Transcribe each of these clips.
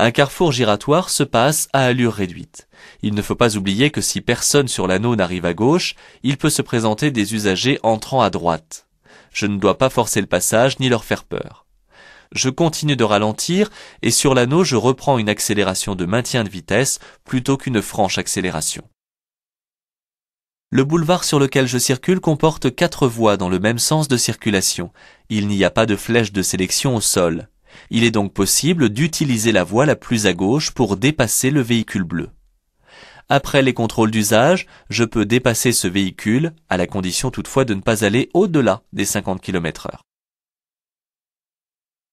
Un carrefour giratoire se passe à allure réduite. Il ne faut pas oublier que si personne sur l'anneau n'arrive à gauche, il peut se présenter des usagers entrant à droite. Je ne dois pas forcer le passage ni leur faire peur. Je continue de ralentir et sur l'anneau je reprends une accélération de maintien de vitesse plutôt qu'une franche accélération. Le boulevard sur lequel je circule comporte 4 voies dans le même sens de circulation. Il n'y a pas de flèche de sélection au sol. Il est donc possible d'utiliser la voie la plus à gauche pour dépasser le véhicule bleu. Après les contrôles d'usage, je peux dépasser ce véhicule, à la condition toutefois de ne pas aller au-delà des 50 km/h.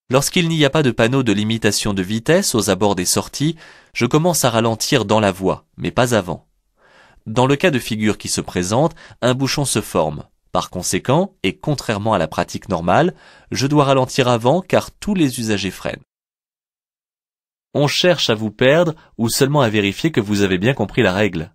Lorsqu'il n'y a pas de panneau de limitation de vitesse aux abords des sorties, je commence à ralentir dans la voie, mais pas avant. Dans le cas de figure qui se présente, un bouchon se forme. Par conséquent, et contrairement à la pratique normale, je dois ralentir avant car tous les usagers freinent. On cherche à vous perdre ou seulement à vérifier que vous avez bien compris la règle.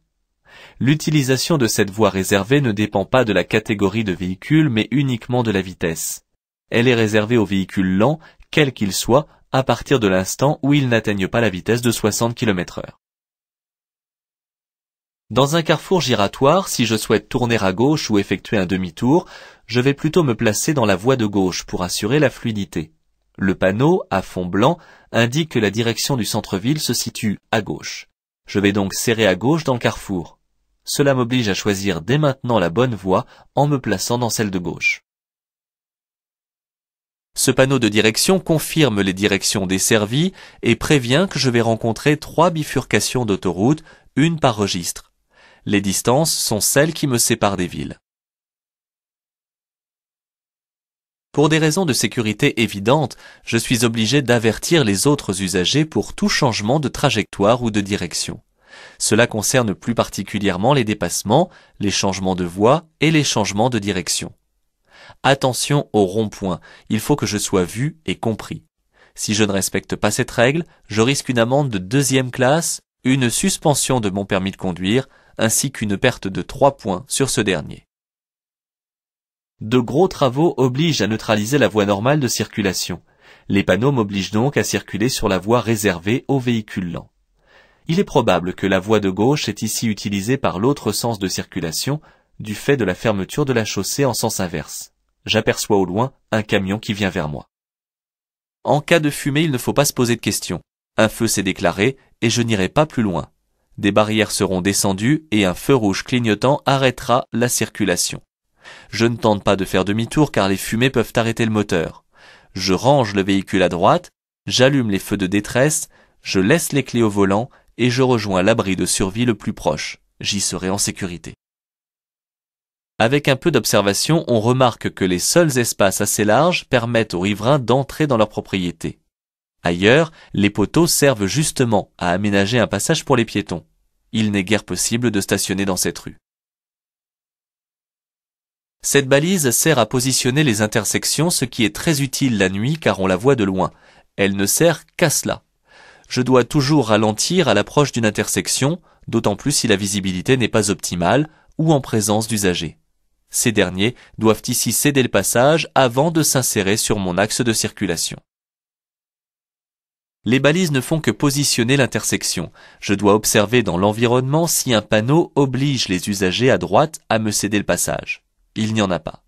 L'utilisation de cette voie réservée ne dépend pas de la catégorie de véhicule mais uniquement de la vitesse. Elle est réservée aux véhicules lents, quels qu'ils soient, à partir de l'instant où ils n'atteignent pas la vitesse de 60 km/h. Dans un carrefour giratoire, si je souhaite tourner à gauche ou effectuer un demi-tour, je vais plutôt me placer dans la voie de gauche pour assurer la fluidité. Le panneau, à fond blanc, indique que la direction du centre-ville se situe à gauche. Je vais donc serrer à gauche dans le carrefour. Cela m'oblige à choisir dès maintenant la bonne voie en me plaçant dans celle de gauche. Ce panneau de direction confirme les directions desservies et prévient que je vais rencontrer 3 bifurcations d'autoroute, une par registre. Les distances sont celles qui me séparent des villes. Pour des raisons de sécurité évidentes, je suis obligé d'avertir les autres usagers pour tout changement de trajectoire ou de direction. Cela concerne plus particulièrement les dépassements, les changements de voie et les changements de direction. Attention au rond-point, il faut que je sois vu et compris. Si je ne respecte pas cette règle, je risque une amende de 2e classe, une suspension de mon permis de conduire, ainsi qu'une perte de 3 points sur ce dernier. De gros travaux obligent à neutraliser la voie normale de circulation. Les panneaux m'obligent donc à circuler sur la voie réservée aux véhicules lents. Il est probable que la voie de gauche est ici utilisée par l'autre sens de circulation, du fait de la fermeture de la chaussée en sens inverse. J'aperçois au loin un camion qui vient vers moi. En cas de fumée, il ne faut pas se poser de questions. Un feu s'est déclaré et je n'irai pas plus loin. Des barrières seront descendues et un feu rouge clignotant arrêtera la circulation. Je ne tente pas de faire demi-tour car les fumées peuvent arrêter le moteur. Je range le véhicule à droite, j'allume les feux de détresse, je laisse les clés au volant et je rejoins l'abri de survie le plus proche. J'y serai en sécurité. Avec un peu d'observation, on remarque que les seuls espaces assez larges permettent aux riverains d'entrer dans leur propriété. Ailleurs, les poteaux servent justement à aménager un passage pour les piétons. Il n'est guère possible de stationner dans cette rue. Cette balise sert à positionner les intersections, ce qui est très utile la nuit car on la voit de loin. Elle ne sert qu'à cela. Je dois toujours ralentir à l'approche d'une intersection, d'autant plus si la visibilité n'est pas optimale ou en présence d'usagers. Ces derniers doivent ici céder le passage avant de s'insérer sur mon axe de circulation. Les balises ne font que positionner l'intersection. Je dois observer dans l'environnement si un panneau oblige les usagers à droite à me céder le passage. Il n'y en a pas.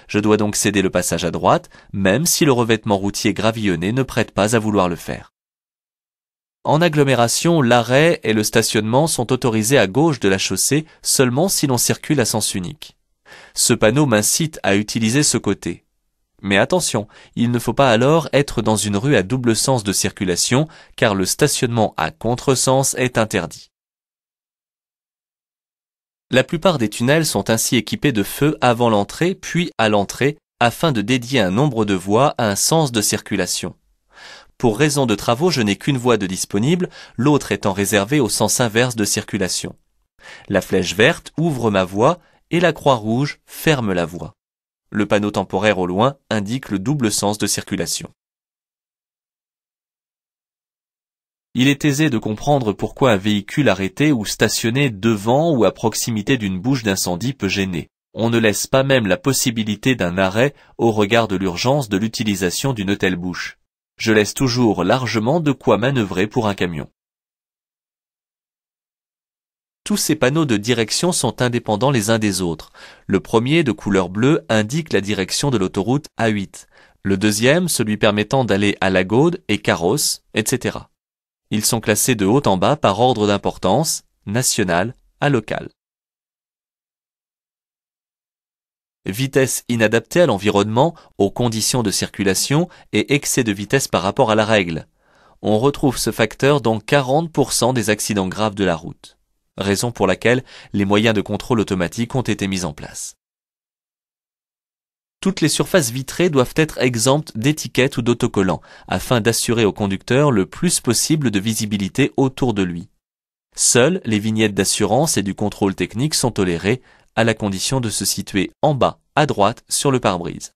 Je dois donc céder le passage à droite, même si le revêtement routier gravillonné ne prête pas à vouloir le faire. En agglomération, l'arrêt et le stationnement sont autorisés à gauche de la chaussée seulement si l'on circule à sens unique. Ce panneau m'incite à utiliser ce côté. Mais attention, il ne faut pas alors être dans une rue à double sens de circulation, car le stationnement à contresens est interdit. La plupart des tunnels sont ainsi équipés de feux avant l'entrée puis à l'entrée, afin de dédier un nombre de voies à un sens de circulation. Pour raison de travaux, je n'ai qu'une voie de disponible, l'autre étant réservée au sens inverse de circulation. La flèche verte ouvre ma voie et la croix rouge ferme la voie. Le panneau temporaire au loin indique le double sens de circulation. Il est aisé de comprendre pourquoi un véhicule arrêté ou stationné devant ou à proximité d'une bouche d'incendie peut gêner. On ne laisse pas même la possibilité d'un arrêt au regard de l'urgence de l'utilisation d'une telle bouche. Je laisse toujours largement de quoi manœuvrer pour un camion. Tous ces panneaux de direction sont indépendants les uns des autres. Le premier, de couleur bleue, indique la direction de l'autoroute A8. Le deuxième, celui permettant d'aller à Lagode et Carros, etc. Ils sont classés de haut en bas par ordre d'importance, national à local. Vitesse inadaptée à l'environnement, aux conditions de circulation et excès de vitesse par rapport à la règle. On retrouve ce facteur dans 40% des accidents graves de la route. Raison pour laquelle les moyens de contrôle automatique ont été mis en place. Toutes les surfaces vitrées doivent être exemptes d'étiquettes ou d'autocollants, afin d'assurer au conducteur le plus possible de visibilité autour de lui. Seules les vignettes d'assurance et du contrôle technique sont tolérées, à la condition de se situer en bas, à droite, sur le pare-brise.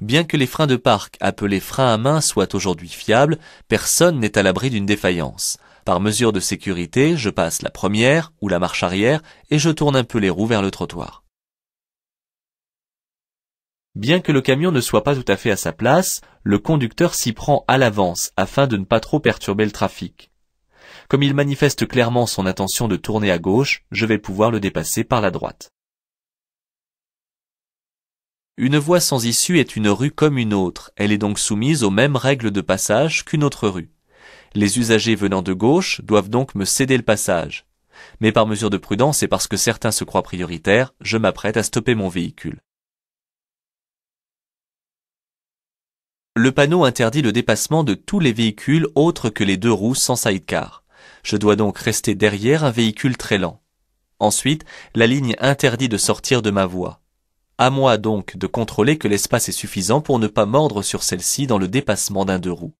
Bien que les freins de parc, appelés freins à main, soient aujourd'hui fiables, personne n'est à l'abri d'une défaillance. Par mesure de sécurité, je passe la première ou la marche arrière et je tourne un peu les roues vers le trottoir. Bien que le camion ne soit pas tout à fait à sa place, le conducteur s'y prend à l'avance afin de ne pas trop perturber le trafic. Comme il manifeste clairement son intention de tourner à gauche, je vais pouvoir le dépasser par la droite. Une voie sans issue est une rue comme une autre, elle est donc soumise aux mêmes règles de passage qu'une autre rue. Les usagers venant de gauche doivent donc me céder le passage. Mais par mesure de prudence et parce que certains se croient prioritaires, je m'apprête à stopper mon véhicule. Le panneau interdit le dépassement de tous les véhicules autres que les deux roues sans sidecar. Je dois donc rester derrière un véhicule très lent. Ensuite, la ligne interdit de sortir de ma voie. À moi donc de contrôler que l'espace est suffisant pour ne pas mordre sur celle-ci dans le dépassement d'un deux roues.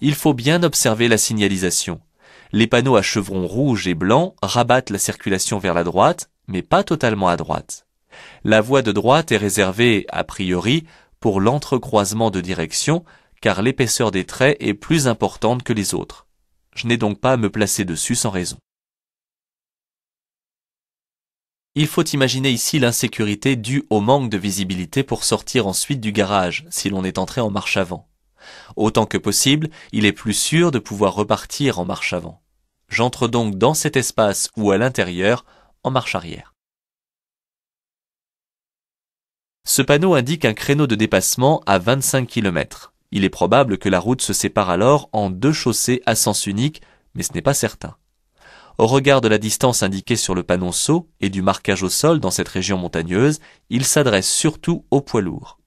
Il faut bien observer la signalisation. Les panneaux à chevrons rouges et blancs rabattent la circulation vers la droite, mais pas totalement à droite. La voie de droite est réservée, a priori, pour l'entrecroisement de direction, car l'épaisseur des traits est plus importante que les autres. Je n'ai donc pas à me placer dessus sans raison. Il faut imaginer ici l'insécurité due au manque de visibilité pour sortir ensuite du garage, si l'on est entré en marche avant. Autant que possible, il est plus sûr de pouvoir repartir en marche avant. J'entre donc dans cet espace ou à l'intérieur en marche arrière. Ce panneau indique un créneau de dépassement à 25 km. Il est probable que la route se sépare alors en deux chaussées à sens unique, mais ce n'est pas certain. Au regard de la distance indiquée sur le panonceau et du marquage au sol dans cette région montagneuse, il s'adresse surtout aux poids lourds.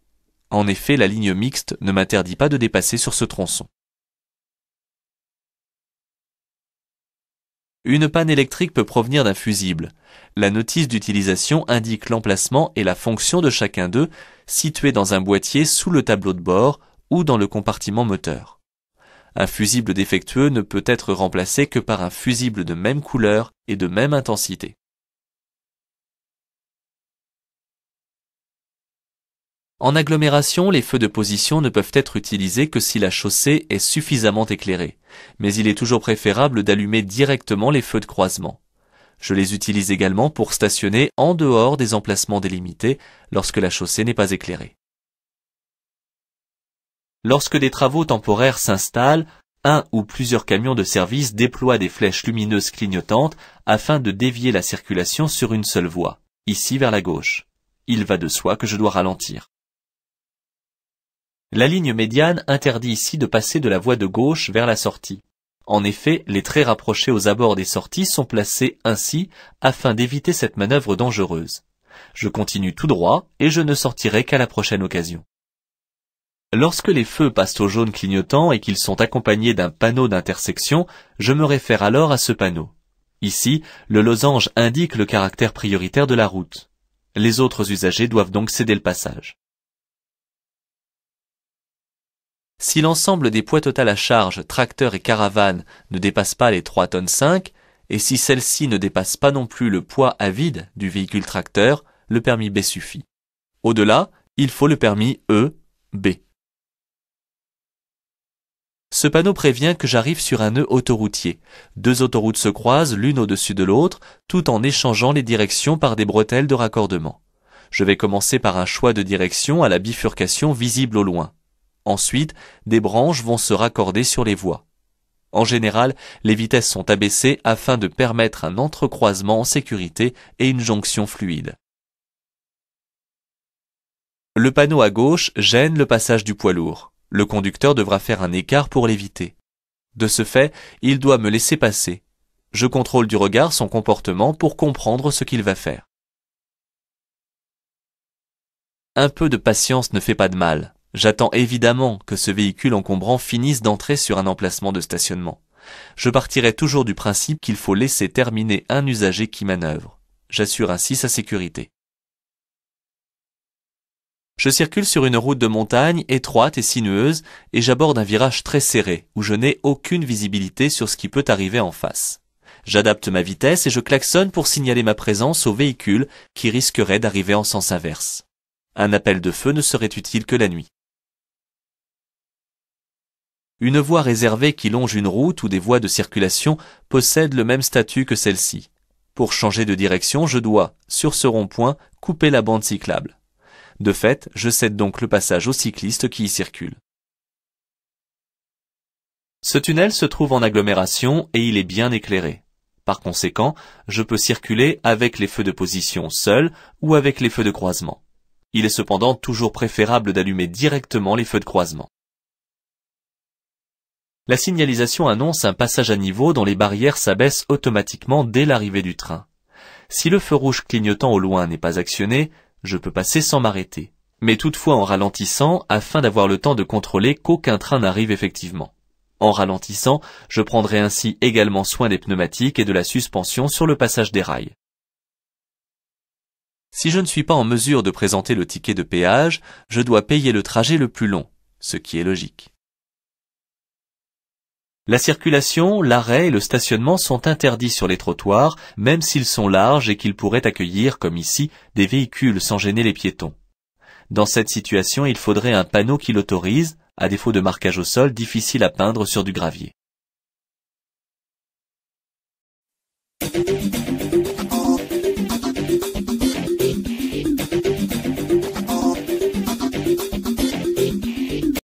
En effet, la ligne mixte ne m'interdit pas de dépasser sur ce tronçon. Une panne électrique peut provenir d'un fusible. La notice d'utilisation indique l'emplacement et la fonction de chacun d'eux, situés dans un boîtier sous le tableau de bord ou dans le compartiment moteur. Un fusible défectueux ne peut être remplacé que par un fusible de même couleur et de même intensité. En agglomération, les feux de position ne peuvent être utilisés que si la chaussée est suffisamment éclairée, mais il est toujours préférable d'allumer directement les feux de croisement. Je les utilise également pour stationner en dehors des emplacements délimités lorsque la chaussée n'est pas éclairée. Lorsque des travaux temporaires s'installent, un ou plusieurs camions de service déploient des flèches lumineuses clignotantes afin de dévier la circulation sur une seule voie, ici vers la gauche. Il va de soi que je dois ralentir. La ligne médiane interdit ici de passer de la voie de gauche vers la sortie. En effet, les traits rapprochés aux abords des sorties sont placés ainsi afin d'éviter cette manœuvre dangereuse. Je continue tout droit et je ne sortirai qu'à la prochaine occasion. Lorsque les feux passent au jaune clignotant et qu'ils sont accompagnés d'un panneau d'intersection, je me réfère alors à ce panneau. Ici, le losange indique le caractère prioritaire de la route. Les autres usagers doivent donc céder le passage. Si l'ensemble des poids total à charge, tracteur et caravane, ne dépasse pas les 3,5 tonnes, et si celle-ci ne dépasse pas non plus le poids à vide du véhicule tracteur, le permis B suffit. Au-delà, il faut le permis E-B. Ce panneau prévient que j'arrive sur un nœud autoroutier. Deux autoroutes se croisent l'une au-dessus de l'autre, tout en échangeant les directions par des bretelles de raccordement. Je vais commencer par un choix de direction à la bifurcation visible au loin. Ensuite, des branches vont se raccorder sur les voies. En général, les vitesses sont abaissées afin de permettre un entrecroisement en sécurité et une jonction fluide. Le panneau à gauche gêne le passage du poids lourd. Le conducteur devra faire un écart pour l'éviter. De ce fait, il doit me laisser passer. Je contrôle du regard son comportement pour comprendre ce qu'il va faire. Un peu de patience ne fait pas de mal. J'attends évidemment que ce véhicule encombrant finisse d'entrer sur un emplacement de stationnement. Je partirai toujours du principe qu'il faut laisser terminer un usager qui manœuvre. J'assure ainsi sa sécurité. Je circule sur une route de montagne étroite et sinueuse et j'aborde un virage très serré où je n'ai aucune visibilité sur ce qui peut arriver en face. J'adapte ma vitesse et je klaxonne pour signaler ma présence au véhicule qui risquerait d'arriver en sens inverse. Un appel de feu ne serait utile que la nuit. Une voie réservée qui longe une route ou des voies de circulation possède le même statut que celle-ci. Pour changer de direction, je dois, sur ce rond-point, couper la bande cyclable. De fait, je cède donc le passage aux cyclistes qui y circulent. Ce tunnel se trouve en agglomération et il est bien éclairé. Par conséquent, je peux circuler avec les feux de position seuls ou avec les feux de croisement. Il est cependant toujours préférable d'allumer directement les feux de croisement. La signalisation annonce un passage à niveau dont les barrières s'abaissent automatiquement dès l'arrivée du train. Si le feu rouge clignotant au loin n'est pas actionné, je peux passer sans m'arrêter, mais toutefois en ralentissant afin d'avoir le temps de contrôler qu'aucun train n'arrive effectivement. En ralentissant, je prendrai ainsi également soin des pneumatiques et de la suspension sur le passage des rails. Si je ne suis pas en mesure de présenter le ticket de péage, je dois payer le trajet le plus long, ce qui est logique. La circulation, l'arrêt et le stationnement sont interdits sur les trottoirs, même s'ils sont larges et qu'ils pourraient accueillir, comme ici, des véhicules sans gêner les piétons. Dans cette situation, il faudrait un panneau qui l'autorise, à défaut de marquage au sol difficile à peindre sur du gravier.